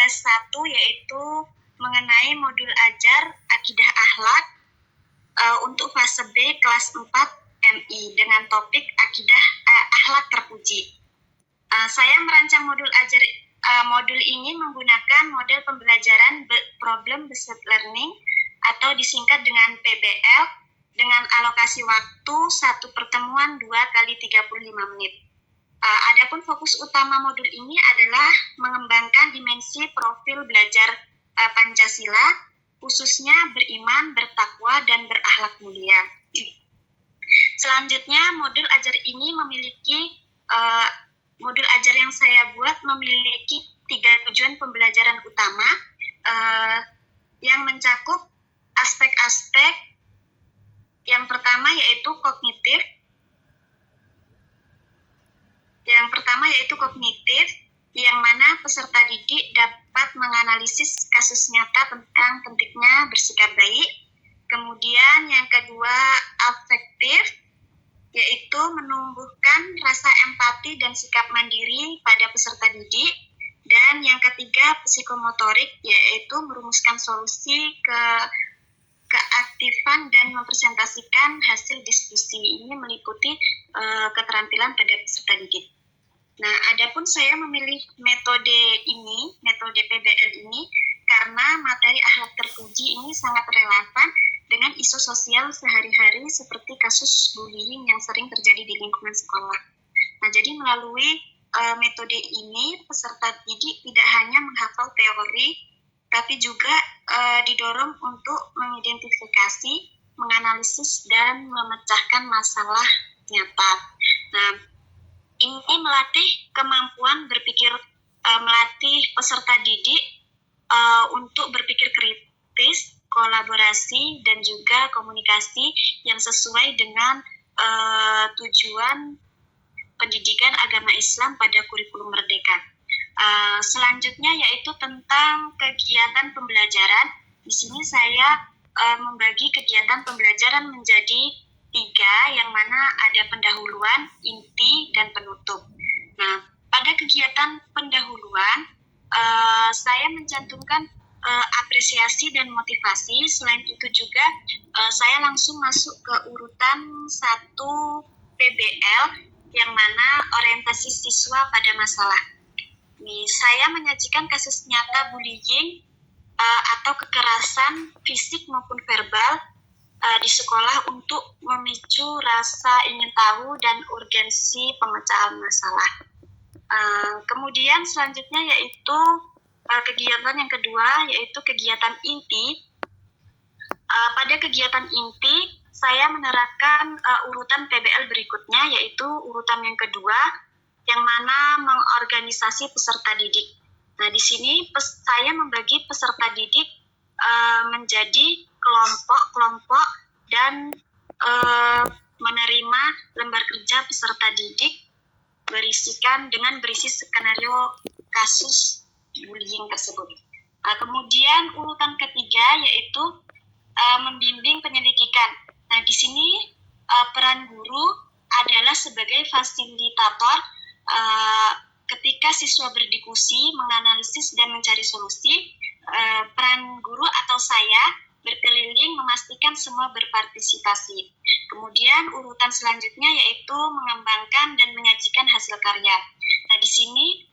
1 yaitu mengenai modul ajar akidah akhlak untuk fase B kelas 4 MI dengan topik akidah akhlak terpuji. Saya merancang modul ini menggunakan model pembelajaran problem based learning atau disingkat dengan PBL dengan alokasi waktu 1 pertemuan 2 kali 35 menit. Adapun fokus utama modul ini adalah mengembangkan dimensi profil belajar Pancasila, khususnya beriman, bertakwa, dan berakhlak mulia. Selanjutnya, modul ajar yang saya buat memiliki 3 tujuan pembelajaran utama yang mencakup aspek-aspek. Yang pertama yaitu kognitif. Yang mana peserta didik dapat menganalisis kasus nyata tentang pentingnya bersikap baik. Kemudian yang kedua, afektif, yaitu menumbuhkan rasa empati dan sikap mandiri pada peserta didik. Dan yang ketiga, psikomotorik, yaitu merumuskan solusi keaktifan dan mempresentasikan hasil diskusi. Ini meliputi keterampilan pada peserta didik. Nah, adapun saya memilih metode PBL ini karena materi akhlak terpuji ini sangat relevan dengan isu sosial sehari-hari seperti kasus bullying yang sering terjadi di lingkungan sekolah. Nah, jadi melalui metode ini peserta didik tidak hanya menghafal teori, tapi juga didorong untuk mengidentifikasi, menganalisis, dan memecahkan masalah nyata. Nah, ini melatih kemampuan melatih peserta didik untuk berpikir kritis, kolaborasi, dan juga komunikasi yang sesuai dengan tujuan pendidikan agama Islam pada kurikulum Merdeka. Selanjutnya yaitu tentang kegiatan pembelajaran. Di sini saya membagi kegiatan pembelajaran menjadi 3, yang mana ada pendahuluan, inti, dan penutup. Nah, pada kegiatan pendahuluan, saya mencantumkan apresiasi dan motivasi. Selain itu juga, saya langsung masuk ke urutan 1 PBL, yang mana orientasi siswa pada masalah. Saya menyajikan kasus nyata bullying atau kekerasan fisik maupun verbal di sekolah untuk memicu rasa ingin tahu dan urgensi pemecahan masalah. Kemudian selanjutnya yaitu kegiatan yang kedua, yaitu kegiatan inti. Pada kegiatan inti, saya menerapkan urutan PBL berikutnya, yaitu urutan yang kedua, yang mana mengorganisasi peserta didik. Nah, di sini saya membagi peserta didik menjadi kelompok-kelompok dan menerima lembar kerja peserta didik berisi skenario kasus bullying tersebut. Kemudian urutan ketiga yaitu membimbing penyelidikan. Nah, di sini peran guru adalah sebagai fasilitator ketika siswa berdiskusi, menganalisis, dan mencari solusi. Peran guru atau saya berkeliling memastikan semua berpartisipasi. Kemudian urutan selanjutnya yaitu mengembangkan dan menyajikan hasil karya. Nah, di sini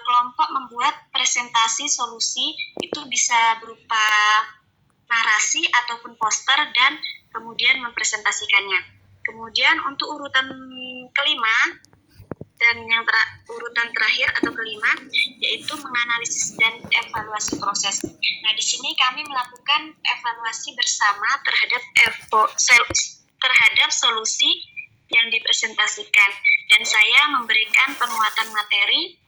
kelompok membuat presentasi solusi, itu bisa berupa narasi ataupun poster, dan kemudian mempresentasikannya. Kemudian untuk urutan kelima dan urutan terakhir atau kelima yaitu menganalisis dan evaluasi proses. Nah, di sini kami melakukan evaluasi bersama terhadap solusi yang dipresentasikan, dan saya memberikan penguatan materi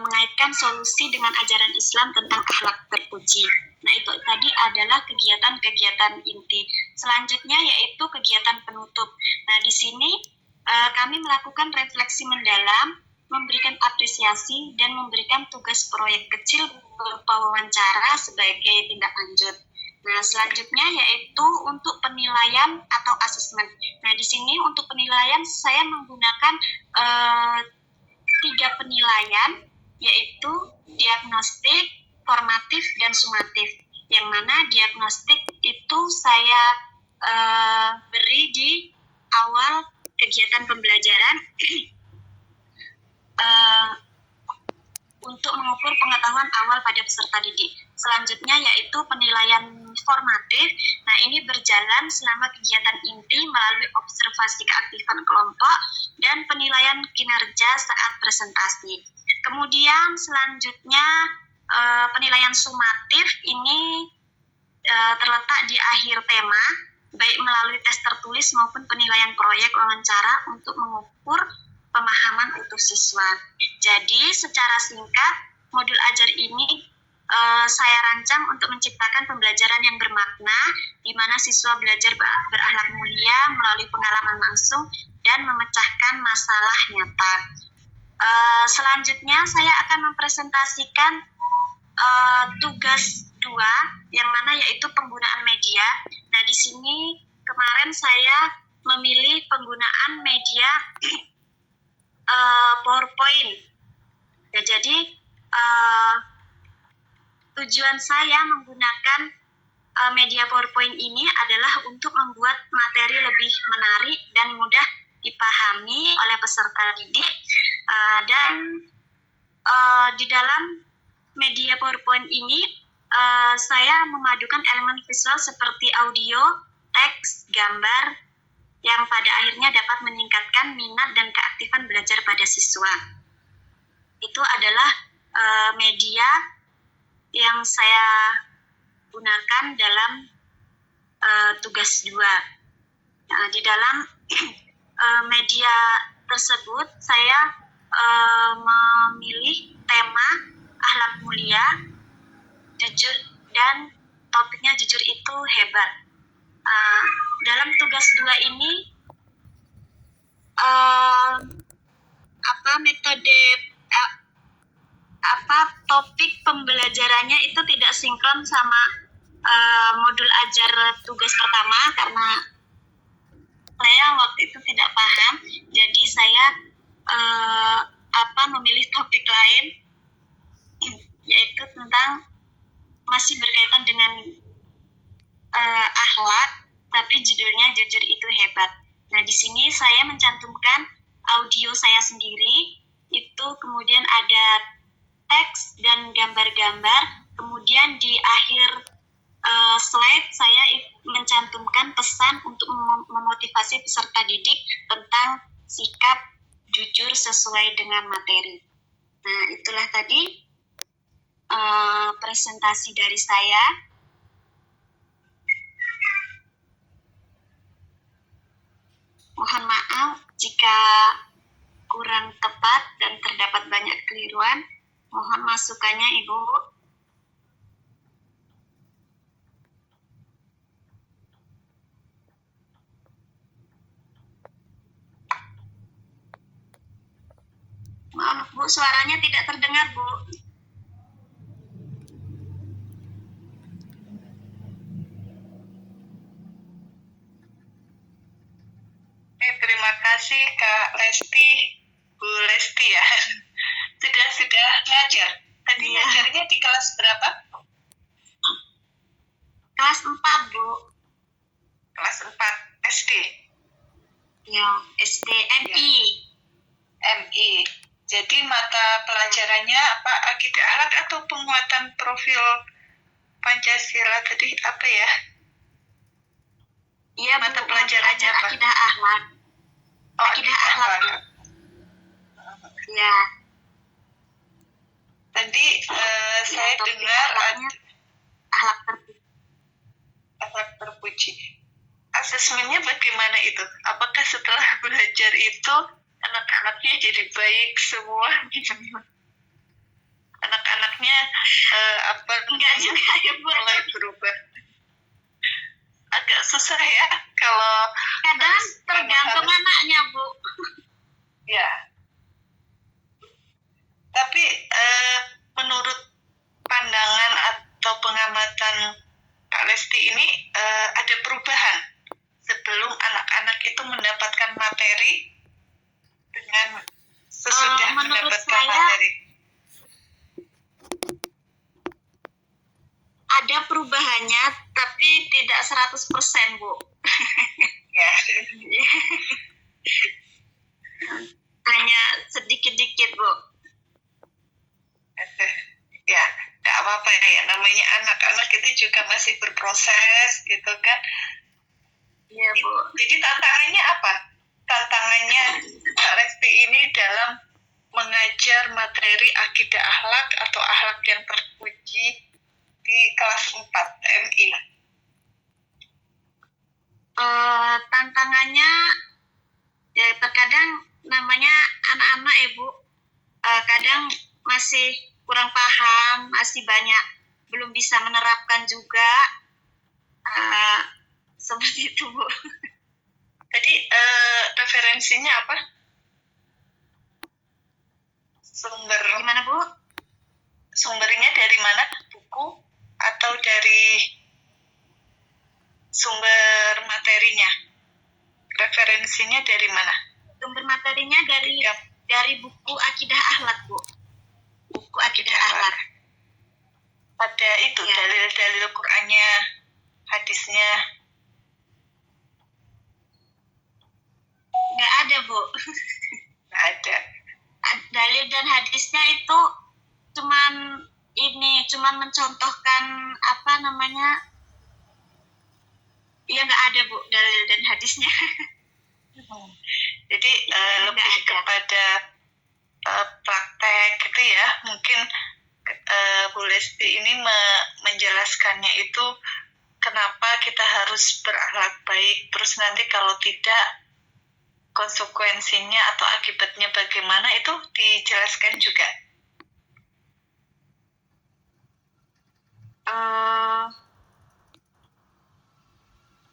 mengaitkan solusi dengan ajaran Islam tentang akhlak terpuji. Nah, itu tadi adalah kegiatan-kegiatan inti. Selanjutnya yaitu kegiatan penutup. Nah, di sini kami melakukan refleksi mendalam, memberikan apresiasi, dan memberikan tugas proyek kecil berupa wawancara sebagai tindak lanjut. Nah, selanjutnya yaitu untuk penilaian atau asesmen. Nah, di sini untuk penilaian saya menggunakan 3 penilaian, yaitu diagnostik, formatif, dan sumatif. Yang mana diagnostik itu saya beri di awal kegiatan pembelajaran untuk mengukur pengetahuan awal pada peserta didik. Selanjutnya yaitu penilaian formatif. Nah, ini berjalan selama kegiatan inti melalui observasi keaktifan kelompok dan penilaian kinerja saat presentasi. Kemudian selanjutnya penilaian sumatif ini terletak di akhir tema, baik melalui tes tertulis maupun penilaian proyek wawancara untuk mengukur pemahaman untuk siswa. Jadi secara singkat, modul ajar ini saya rancang untuk menciptakan pembelajaran yang bermakna, di mana siswa belajar berakhlak mulia melalui pengalaman langsung dan memecahkan masalah nyata. Selanjutnya saya akan mempresentasikan tugas 2, yang mana yaitu penggunaan media. Nah, di sini kemarin saya memilih penggunaan media PowerPoint. Ya, jadi tujuan saya menggunakan media PowerPoint ini adalah untuk membuat materi lebih menarik dan mudah dipahami oleh peserta didik. Dan di dalam media PowerPoint ini saya memadukan elemen visual seperti audio, teks, gambar yang pada akhirnya dapat meningkatkan minat dan keaktifan belajar pada siswa. Itu adalah media yang saya gunakan dalam tugas 2. Di dalam media tersebut saya memilih tema akhlak mulia, jujur, dan topiknya jujur itu hebat. Dalam tugas 2 ini topik pembelajarannya itu tidak sinkron sama modul ajar tugas pertama, karena saya waktu itu tidak paham, jadi saya memilih topik lain, yaitu tentang masih berkaitan dengan akhlak, tapi judulnya jujur itu hebat. Nah, di sini saya mencantumkan audio saya sendiri, itu kemudian ada teks dan gambar-gambar, kemudian di akhir slide saya mencantumkan pesan untuk memotivasi peserta didik tentang sikap jujur sesuai dengan materi. Nah, itulah tadi presentasi dari saya. Mohon maaf jika kurang tepat dan terdapat banyak keliruan. Mohon masukannya, Ibu. Maaf, Bu, suaranya tidak terdengar, Bu. Terima kasih Kak Lesti, Bu Lesti ya. Sudah ngajar. Tadi ngajarnya di kelas berapa? Kelas 4, Bu. Kelas 4 SD. Ya, SD MI. MI. Jadi mata pelajarannya apa, akidah akhlak atau penguatan profil Pancasila tadi apa ya? Iya, mata Bu, pelajarannya apa? akidah akhlak. Oh, akidah akhlak. Ya. Tadi saya dengar akhlak terpuji. Asesmennya bagaimana itu? Apakah setelah belajar itu anak-anaknya jadi baik semua? Anak-anaknya enggak juga ya, Bu. Mulai berubah. Agak susah ya kalau kadang tergantung anaknya, Bu. Ya. Tapi menurut pandangan atau pengamatan Kak Lesti ini ada perubahan sebelum anak-anak itu mendapatkan materi dengan sesudah mendapatkan materi. perubahannya, tapi tidak 100%, Bu. Ya. Hanya sedikit-dikit, Bu. Ya, nggak apa-apa ya. Namanya anak-anak itu juga masih berproses gitu kan. Iya, Bu. Jadi tantangannya apa? Tantangannya Kak Lesti ini dalam mengajar materi akidah akhlak atau akhlak yang terpuji di kelas 4 MI. Tantangannya ya terkadang namanya anak-anak, Ibu, kadang masih kurang paham, masih banyak belum bisa menerapkan juga, seperti itu, Bu. Jadi referensinya apa? Gimana, Bu? Sumbernya dari mana? Buku atau dari sumber materinya? Referensinya dari mana? Sumber materinya dari buku Akidah Akhlak, Bu. Buku Akidah Akhlak. Ada itu Ya. dalil-dalil Qur'annya, hadisnya. Nggak ada, Bu. Nggak ada. Dalil dan hadisnya itu cuman mencontohkan apa namanya, ya nggak ada, Bu, dalil dan hadisnya. Jadi lebih kepada praktek gitu ya. Mungkin Bu Lesti ini menjelaskannya itu kenapa kita harus berakhlak baik, terus nanti kalau tidak konsekuensinya atau akibatnya bagaimana, itu dijelaskan juga.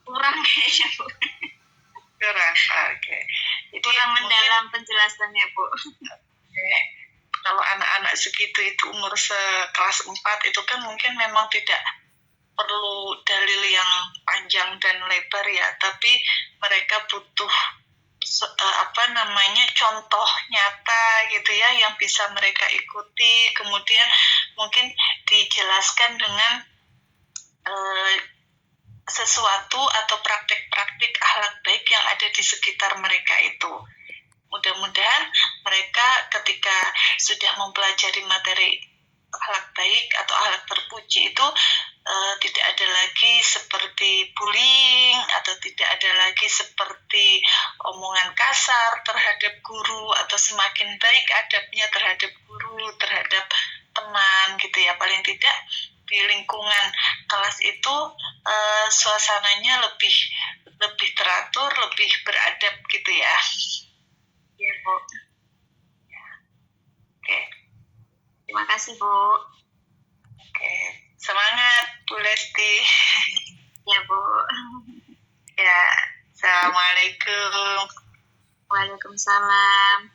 Kurang kayaknya, Bu. Kurang, oke. Jadi Kurang mendalam penjelasannya, Bu. Kalau anak-anak segitu itu umur sekelas 4 itu kan mungkin memang tidak perlu dalil yang panjang dan lebar ya, tapi mereka butuh contoh nyata gitu ya yang bisa mereka ikuti, kemudian mungkin dijelaskan dengan sesuatu atau praktik-praktik akhlak baik yang ada di sekitar mereka itu. Mudah-mudahan mereka ketika sudah mempelajari materi akhlak baik atau akhlak terpuji itu tidak ada lagi seperti bullying atau tidak ada lagi seperti omongan kasar terhadap guru, atau semakin baik adabnya terhadap guru, terhadap teman gitu ya. Paling tidak di lingkungan kelas itu suasananya lebih teratur, lebih beradab gitu ya. Ya, Bu. Oke. Terima kasih, Bu. Oke. Semangat Bu Lesti. Ya, Bu. Ya. Assalamualaikum. Waalaikumsalam.